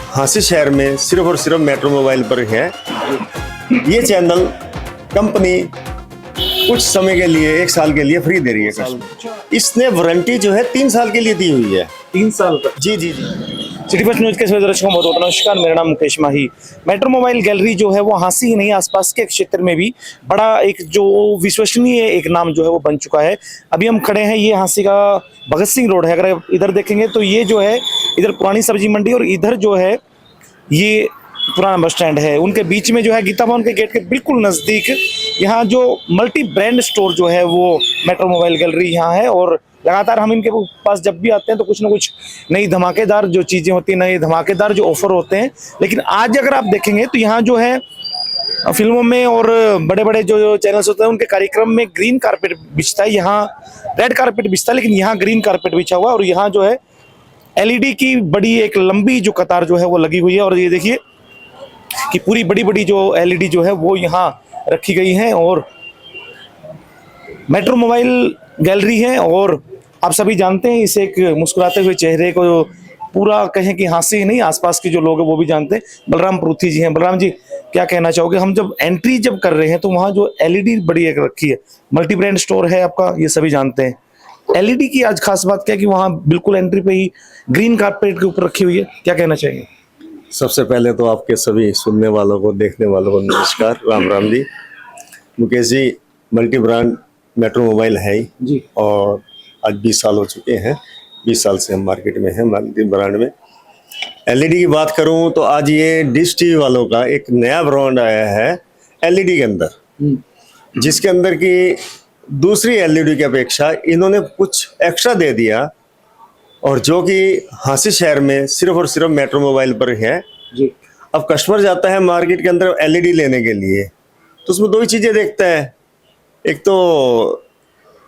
हांसी शहर में सिर्फ और सिर्फ मेट्रो मोबाइल पर है। ये चैनल कंपनी कुछ समय के लिए 1 साल के लिए फ्री दे रही है कस्टमर। इसने वारंटी जो है 3 साल के लिए दी हुई है। 3 साल तक? जी जी। सिटी फर्स्ट न्यूज के सभी दर्शकों को बहुत नमस्कार। मेरा नाम मुकेश माही। मेट्रो मोबाइल गैलरी जो है वो हांसी ही नहीं, आसपास के क्षेत्र में भी बड़ा एक जो विश्वसनीय एक नाम जो है वो बन चुका है। अभी हम खड़े हैं, ये हांसी का भगत सिंह रोड है। अगर इधर देखेंगे तो ये जो है इधर पुरानी सब्जी मंडी और इधर जो है ये पुराना बस स्टैंड है। उनके बीच में जो है गीता भवन के गेट के बिल्कुल नज़दीक यहाँ जो मल्टी ब्रांड स्टोर जो है वो मेट्रो मोबाइल गैलरी यहाँ है। और लगातार हम इनके पास जब भी आते हैं तो कुछ ना कुछ नई धमाकेदार जो चीज़ें होती हैं, नए धमाकेदार जो ऑफर होते हैं। लेकिन आज अगर आप देखेंगे तो यहाँ जो है फिल्मों में और बड़े बड़े जो चैनल्स होते हैं उनके कार्यक्रम में ग्रीन कारपेट बिछता है, यहाँ रेड कारपेट बिछता है, लेकिन यहाँ ग्रीन कारपेट बिछा हुआ है। और यहाँ जो है एलईडी की बड़ी एक लंबी जो कतार जो है वो लगी हुई है। और ये देखिए कि पूरी बड़ी बड़ी जो एलईडी जो है वो यहाँ रखी गई है और मेट्रो मोबाइल गैलरी है। और आप सभी जानते हैं इसे एक मुस्कुराते हुए चेहरे को पूरा कहें कि हांसी नहीं, आसपास के जो लोग हैं वो भी जानते हैं। बलराम परूथी जी हैं। बलराम जी, क्या कहना चाहोगे? हम जब एंट्री कर रहे हैं तो वहाँ जो एलईडी बड़ी एक रखी है, मल्टी ब्रांड स्टोर है आपका, ये सभी जानते हैं। एलईडी की आज खास बात क्या है कि वहाँ बिल्कुल एंट्री पे ही ग्रीन कारपेट के ऊपर रखी हुई है, क्या कहना चाहिए? सबसे पहले तो आपके सभी सुनने वालों को, देखने वालों को नमस्कार, Ram Ram ji. Mukesh ji, multi brand metro mobile है ही जी, और आज 20 साल हो चुके हैं। 20 साल से हम मार्केट में हैं मल्टी ब्रांड में। एलईडी की बात करूं तो आज ये डिश टीवी वालों का एक नया ब्रांड आया है एलईडी के अंदर, जिसके अंदर की दूसरी एलईडी की अपेक्षा इन्होंने कुछ एक्स्ट्रा दे दिया, और जो कि हांसी शहर में सिर्फ और सिर्फ मेट्रो मोबाइल पर है जी। अब कस्टमर जाता है मार्केट के अंदर एलईडी लेने के लिए तो उसमें 2 ही चीज़ें देखता है, एक तो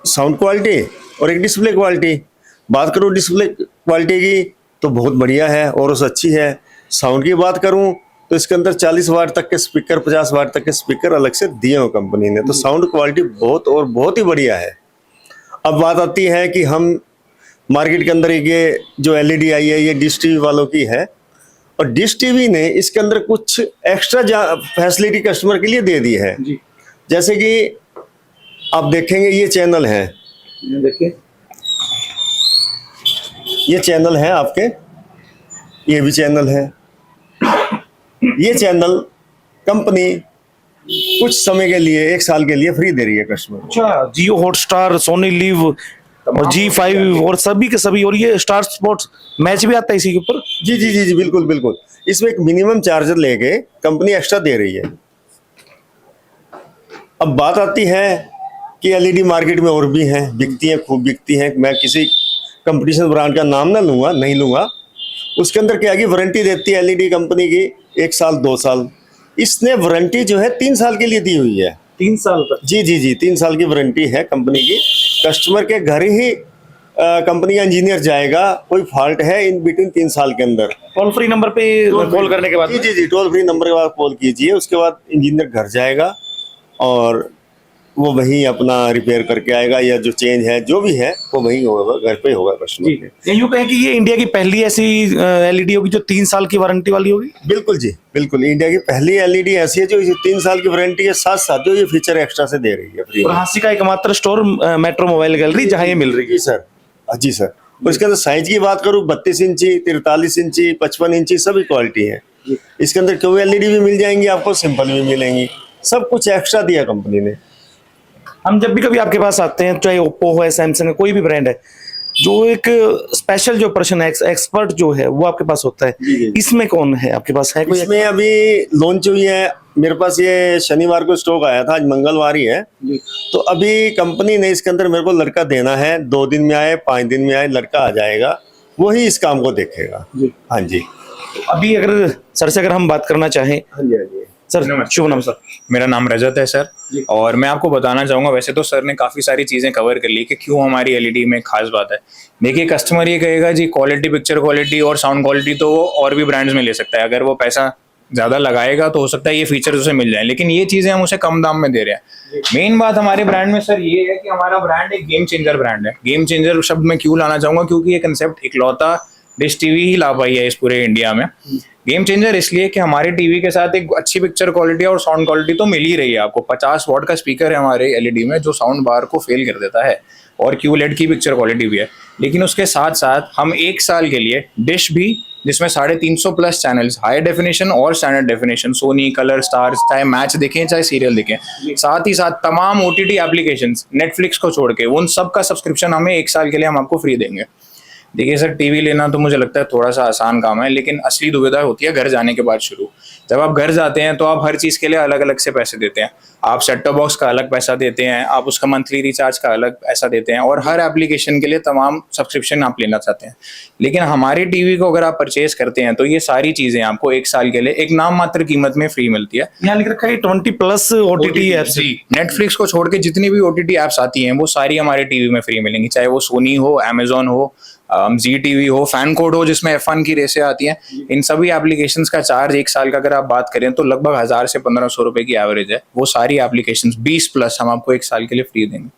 साउंड क्वालिटी और एक डिस्प्ले क्वालिटी। बात करूँ डिस्प्ले क्वालिटी की तो बहुत बढ़िया है और उससे अच्छी है। साउंड की बात करूँ तो इसके अंदर 40 वाट तक के स्पीकर, 50 वाट तक के स्पीकर अलग से दिए हो कंपनी ने, तो साउंड क्वालिटी बहुत ही बढ़िया है। अब बात आती है कि हम मार्केट के अंदर ये जो एलईडी आई है ये डिश टीवी वालों की है, और डिश टीवी ने इसके अंदर कुछ एक्स्ट्रा फैसिलिटी कस्टमर के लिए दे दी है जी। जैसे कि आप देखेंगे ये चैनल है, देखिए ये चैनल है आपके, ये भी चैनल है। ये चैनल कंपनी कुछ समय के लिए 1 साल के लिए फ्री दे रही है कस्टमर। अच्छा, जियो हॉटस्टार, सोनी लिव और G5 और सभी के सभी, और ये स्टार स्पोर्ट्स मैच भी आता है इसी के ऊपर। जी जी जी जी, बिल्कुल बिल्कुल। इसमें एक मिनिमम चार्जर लेके कंपनी एक्स्ट्रा दे रही है। अब बात आती है कि एलईडी मार्केट में और भी हैं, बिकती हैं, खूब बिकती हैं। मैं किसी कंपटीशन ब्रांड का नाम नहीं लूँगा। उसके अंदर क्या है कि वारंटी देती है एलईडी कंपनी की 1 साल 2 साल। इसने वारंटी जो है 3 साल के लिए दी हुई है। 3 साल तक? जी जी जी, 3 साल की वारंटी है कंपनी की। कस्टमर के घर ही कंपनी का इंजीनियर जाएगा, कोई फॉल्ट है इन बिटवीन 3 साल के अंदर। टोल फ्री नंबर पे कॉल करने के बाद? जी जी जी, टोल फ्री नंबर के बाद कॉल कीजिए, उसके बाद इंजीनियर घर जाएगा और वो वहीं अपना रिपेयर करके आएगा, या जो चेंज है जो भी है वो वहीं होगा, घर पे होगा कस्टमर के। यूँ कहें कि ये इंडिया की पहली ऐसी एलईडी होगी जो 3 साल की वारंटी वाली होगी? बिल्कुल जी, बिल्कुल। इंडिया की पहली एलईडी ऐसी है जो 3 साल की वारंटी के साथ साथ जो ये फीचर एक्स्ट्रा से दे रही है फ्री। और हांसी का एकमात्र स्टोर मेट्रो मोबाइल गैलरी जहाँ ये मिल रही है। जी सर, जी सर। और इसके अंदर साइज की बात करूँ 32 इंची, 43 इंची, 55 इंची सभी क्वालिटी है। इसके अंदर क्यू एलईडी भी मिल जाएंगी आपको, सिंपल भी मिलेंगी, सब कुछ एक्स्ट्रा दिया कंपनी ने। हम जब भी कभी आपके पास आते हैं, चाहे ओप्पो है, सैमसंग है, कोई भी ब्रांड है, जो एक स्पेशल जो पर्सन है, एक्सपर्ट जो है वो आपके पास होता है। इसमें कौन है आपके पास? है कोई? इसमें अभी लॉन्च हुई है मेरे पास, ये शनिवार को स्टॉक आया था, आज मंगलवार ही है। तो अभी कंपनी ने इसके अंदर मेरे को लड़का देना है, 2 दिन में आए 5 दिन में आए लड़का आ जाएगा, वही इस काम को देखेगा। हाँ जी। अभी अगर सर से हम बात करना चाहें। हाँ जी, हाँ जी सर, शुभ नाम? सर, मेरा नाम रजत है सर। और मैं आपको बताना चाहूँगा, वैसे तो सर ने काफ़ी सारी चीज़ें कवर कर ली कि क्यों हमारी एलईडी में खास बात है। देखिए, कस्टमर ये कहेगा जी क्वालिटी, पिक्चर क्वालिटी और साउंड क्वालिटी तो वो और भी ब्रांड्स में ले सकता है, अगर वो पैसा ज्यादा लगाएगा तो हो सकता है ये फीचर्स उसे मिल जाए, लेकिन ये चीजें हम उसे कम दाम में दे रहे हैं। मेन बात हमारे ब्रांड में सर ये है कि हमारा ब्रांड एक गेम चेंजर ब्रांड है। गेम चेंजर शब्द मैं क्यों लाना चाहूंगा, क्योंकि ये कंसेप्ट इकलौता डिश टीवी ही ला पाई है इस पूरे इंडिया में। गेम चेंजर इसलिए कि हमारे टीवी के साथ एक अच्छी पिक्चर क्वालिटी और साउंड क्वालिटी तो मिल ही रही है आपको। 50 वॉट का स्पीकर है हमारे एलईडी में जो साउंड बार को फेल कर देता है, और QLED की पिक्चर क्वालिटी भी है। लेकिन उसके साथ साथ हम 1 साल के लिए डिश भी, जिसमें 350 प्लस चैनल्स, हाई डेफिनेशन और standard definition, Sony, colour, stars, चाहे मैच देखें चाहे सीरियल देखें, साथ ही साथ तमाम OTT एप्लीकेशंस, नेटफ्लिक्स को छोड़ के उन सब का सब्सक्रिप्शन हमें 1 साल के लिए हम आपको फ्री देंगे। देखिए सर, टीवी लेना तो मुझे लगता है थोड़ा सा आसान काम है, लेकिन असली दुविधा होती है घर जाने के बाद शुरू। जब आप घर जाते हैं तो आप हर चीज़ के लिए अलग अलग से पैसे देते हैं। आप सेट टॉप बॉक्स का अलग पैसा देते हैं, आप उसका मंथली रिचार्ज का अलग पैसा देते हैं, और हर एप्लीकेशन के लिए तमाम सब्सक्रिप्शन आप लेना चाहते हैं। लेकिन हमारे टीवी को अगर आप परचेज करते हैं तो ये सारी चीज़ें आपको 1 साल के लिए एक नाम मात्र कीमत में फ्री मिलती है। यहाँ लिख रखा है 20+ OTT एप्स। जी, नेटफ्लिक्स को छोड़ के जितनी भी OTT एप्स आती हैं वो सारी हमारे टीवी में फ्री मिलेंगी, चाहे वो सोनी हो, अमेजोन हो, ZTV हो, फैन कोड हो जिसमें F1 की रेसें आती हैं। इन सभी एप्लीकेशंस का चार्ज 1 साल का अगर आप बात करें तो लगभग 1000 से 1500 रुपए की एवरेज है। वो सारी एप्लीकेशंस 20+ हम आपको 1 साल के लिए फ्री देंगे।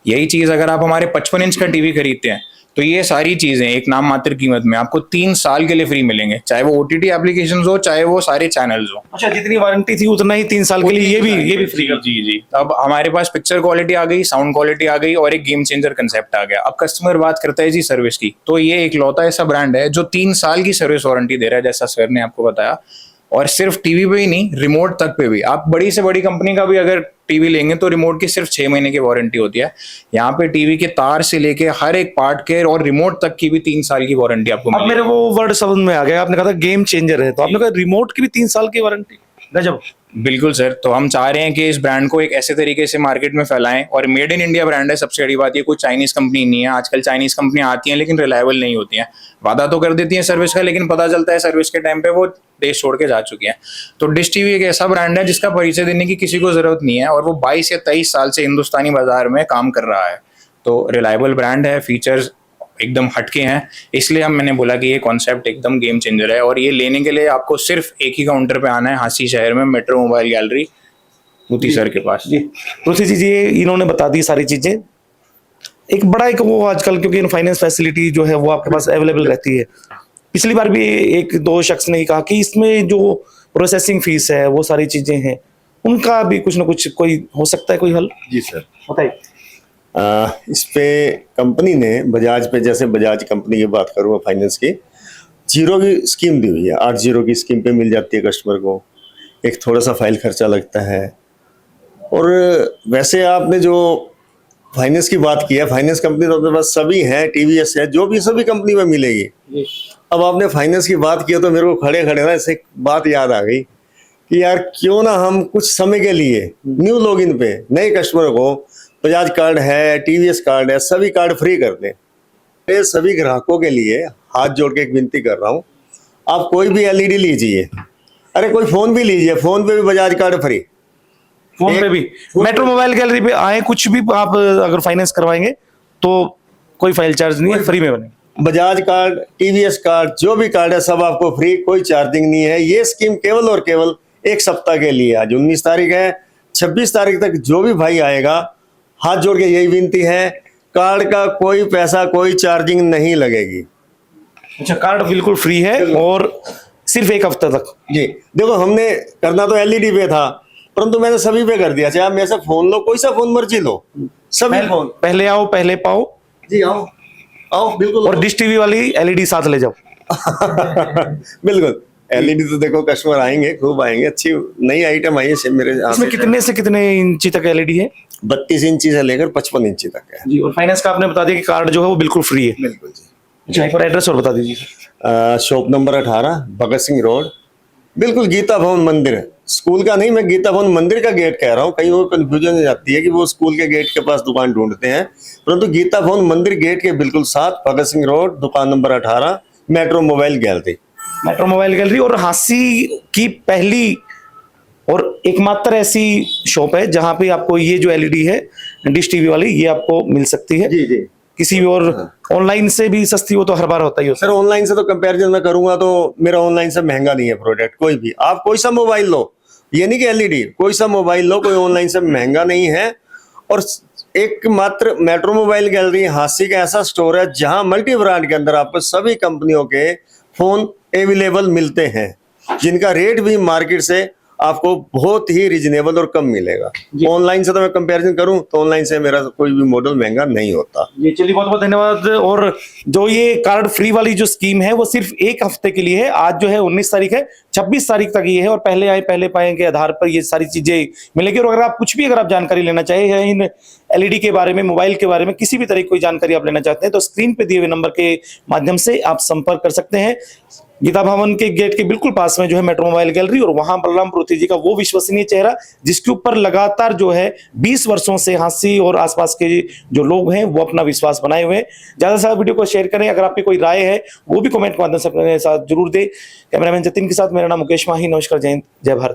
यही चीज अगर आप हमारे 55 इंच का टीवी खरीदते हैं तो ये सारी चीजें एक नाम मात्र कीमत में आपको 3 साल के लिए फ्री मिलेंगे, चाहे वो OTT एप्लीकेशंस हो, चाहे वो सारे चैनल्स हो। अच्छा, जितनी वारंटी थी उतना ही 3 साल के लिए ये भी फ्री। जी जी। अब हमारे पास पिक्चर क्वालिटी आ गई, साउंड क्वालिटी आ गई, और एक गेम चेंजर कंसेप्ट आ गया। अब कस्टमर बात करता है जी सर्विस की, तो ये इकलौता ऐसा ब्रांड है जो 3 साल की सर्विस वारंटी दे रहा है, जैसा सर ने आपको बताया। और सिर्फ टीवी पे ही नहीं, रिमोट तक पे भी। आप बड़ी से बड़ी कंपनी का भी अगर टीवी लेंगे तो रिमोट की सिर्फ 6 महीने की वारंटी होती है। यहाँ पे टीवी के तार से लेके हर एक पार्ट के और रिमोट तक की भी 3 साल की वारंटी आपको अब मेरे वो वर्ड समझ में आ गया, आपने कहा था गेम चेंजर है, तो आपने कहा रिमोट की भी 3 साल की वारंटी। गजब। बिल्कुल सर, तो हम चाह रहे हैं कि इस ब्रांड को एक ऐसे तरीके से मार्केट में फैलाएं, और मेड इन इंडिया ब्रांड है। सबसे बड़ी बात ये कोई चाइनीज कंपनी नहीं है। आजकल चाइनीज कंपनियां आती हैं लेकिन रिलायबल नहीं होती हैं। वादा तो कर देती हैं सर्विस का, लेकिन पता चलता है सर्विस के टाइम पे वो देश छोड़ के जा चुकी हैं। तो डिश टीवी एक ऐसा ब्रांड है जिसका परिचय देने की किसी को जरूरत नहीं है, और वो 22 या 23 साल से हिंदुस्तानी बाजार में काम कर रहा है। तो रिलायबल ब्रांड है, फीचर्स एकदम हटके हैं, इसलिए मैंने बोला कि ये कॉन्सेप्ट एकदम गेम चेंजर है। और ये लेने के लिए आपको सिर्फ एक ही काउंटर पे आना है, हांसी शहर में, मेट्रो मोबाइल गैलरी, पृथ्वी सर के पास। जी, पृथ्वी जी, ये इन्होंने बता दी सारी चीजें। एक बड़ा एक वो आजकल, क्योंकि फाइनेंस फैसिलिटी जो है वो आपके पास अवेलेबल रहती है। पिछली बार भी 1-2 शख्स ने कहा कि इसमें जो प्रोसेसिंग फीस है, वो सारी चीजें हैं, उनका भी कुछ ना कुछ कोई हो सकता है कोई हल। जी सर, बताइए। इस पे कंपनी ने बजाज पे, जैसे बजाज कंपनी की बात करूँ फाइनेंस की, 0 की स्कीम दी हुई है। 8-0 की स्कीम पे मिल जाती है कस्टमर को। एक थोड़ा सा फाइल खर्चा लगता है। और वैसे आपने जो फाइनेंस की बात की है, फाइनेंस कंपनी तो अपने पास सभी हैं, TVS है, जो भी सभी कंपनी में मिलेगी। अब आपने फाइनेंस की बात की तो मेरे को खड़े खड़े ना ऐसे एक बात याद आ गई कि यार क्यों ना हम कुछ समय के लिए न्यू लॉगिन पे नए कस्टमर को बजाज कार्ड है, TVS कार्ड है, सभी कार्ड फ्री कर दें। मैं सभी ग्राहकों के लिए हाथ जोड़ के एक विनती कर रहा हूँ, आप कोई भी LED लीजिए, अरे कोई फोन भी लीजिए, फोन पे भी बजाज कार्ड फ्री। फोन पे भी मेट्रो मोबाइल गैलरी पे आए, कुछ भी आप अगर फाइनेंस करवाएंगे तो कोई फाइल चार्ज नहीं है, फ्री में बने। बजाज कार्ड, TVS कार्ड, जो भी कार्ड है सब आपको फ्री, कोई चार्जिंग नहीं है। ये स्कीम केवल और केवल 1 सप्ताह के लिए। आज 19 तारीख है, 26 तारीख तक जो भी भाई आएगा, हाथ जोड़ के यही विनती है, कार्ड का कोई पैसा, कोई चार्जिंग नहीं लगेगी। अच्छा, कार्ड बिल्कुल फ्री है और सिर्फ 1 हफ्ता तक। जी देखो, हमने करना तो LED पे था, परंतु मैंने सभी पे कर दिया। चाहे आप मेरे से फोन लो, कोई सा फोन मर्जी लो, सभी फोन। पहले आओ पहले पाओ। जी आओ आओ, बिल्कुल। और डिश टीवी वाली LED साथ ले जाओ। बिल्कुल। LED तो देखो कस्टमर आएंगे, खूब आएंगे, अच्छी नई आइटम आई है मेरे। इसमें कितने से कितने इंची तक LED है? 32 इंची से लेकर 55 इंची तक है जी। और फाइनेंस का आपने बता दिया कि कार्ड जो है वो बिल्कुल फ्री है। बिल्कुल जी। अच्छा, एक बार एड्रेस और बता दीजिए। Shop number 18, Bhagat Singh road, बिल्कुल गीता भवन मंदिर। स्कूल का नहीं, मैं गीता भवन मंदिर का गेट कह रहा हूँ। कहीं वो कंफ्यूजन हो जाती है कि वो स्कूल के गेट के पास दुकान ढूंढते हैं, परंतु गीता भवन मंदिर गेट के बिल्कुल साथ, भगत सिंह रोड, दुकान number 18, metro mobile gallery. Metro mobile gallery. और हांसी की पहली और एकमात्र ऐसी शॉप है जहां पे आपको ये जो LED है डिश टीवी वाली, ये आपको मिल सकती है। जी जी। किसी भी और ऑनलाइन से भी सस्ती, वो तो हर बार होता ही हो सर ऑनलाइन से तो कंपैरिजन मैं करूंगा तो मेरा ऑनलाइन से महंगा नहीं है प्रोडक्ट कोई भी। आप कोई सा मोबाइल लो, ये नहीं कि एलईडी, कोई सा मोबाइल लो, कोई ऑनलाइन से महंगा नहीं है। और एक मात्र मेट्रो मोबाइल गैलरी हांसी का ऐसा स्टोर है जहां मल्टी ब्रांड के अंदर आपको सभी कंपनियों के फोन अवेलेबल मिलते हैं, जिनका रेट भी मार्केट से आपको बहुत ही रिजनेबल और कम मिलेगा। ऑनलाइन से तो मैं कंपैरिजन करूं तो ऑनलाइन से मेरा कोई भी मॉडल महंगा नहीं होता। ये चलिए, बहुत बहुत धन्यवाद। और जो ये कार्ड फ्री वाली जो स्कीम है वो सिर्फ एक हफ्ते के लिए है। आज जो है 19 तारीख है, 26 तारीख तक ये है और पहले आए पहले पाए के आधार पर ये सारी चीजें मिलेगी। और अगर आप कुछ भी, अगर आप जानकारी लेना चाहे इन एलईडी के बारे में, मोबाइल के बारे में, किसी भी तरह की कोई जानकारी आप लेना चाहते हैं तो स्क्रीन पे दिए हुए नंबर के माध्यम से आप संपर्क कर सकते हैं। गीता भवन के गेट के बिल्कुल पास में जो है मेट्रो मोबाइल गैलरी, और वहां बलराम पुरोहित जी का वो विश्वसनीय चेहरा जिसके ऊपर लगातार जो है 20 वर्षों से हांसी और आसपास के जो लोग हैं वो अपना विश्वास बनाए हुए हैं। ज्यादा से ज्यादा वीडियो को शेयर करें। अगर आपकी कोई राय है वो भी कमेंट के माध्यम से अपने साथ जरूर दें। कैमरामैन जतिन के साथ मेरा नाम मुकेश माही। नमस्कार, जय हिंद, जय भारत।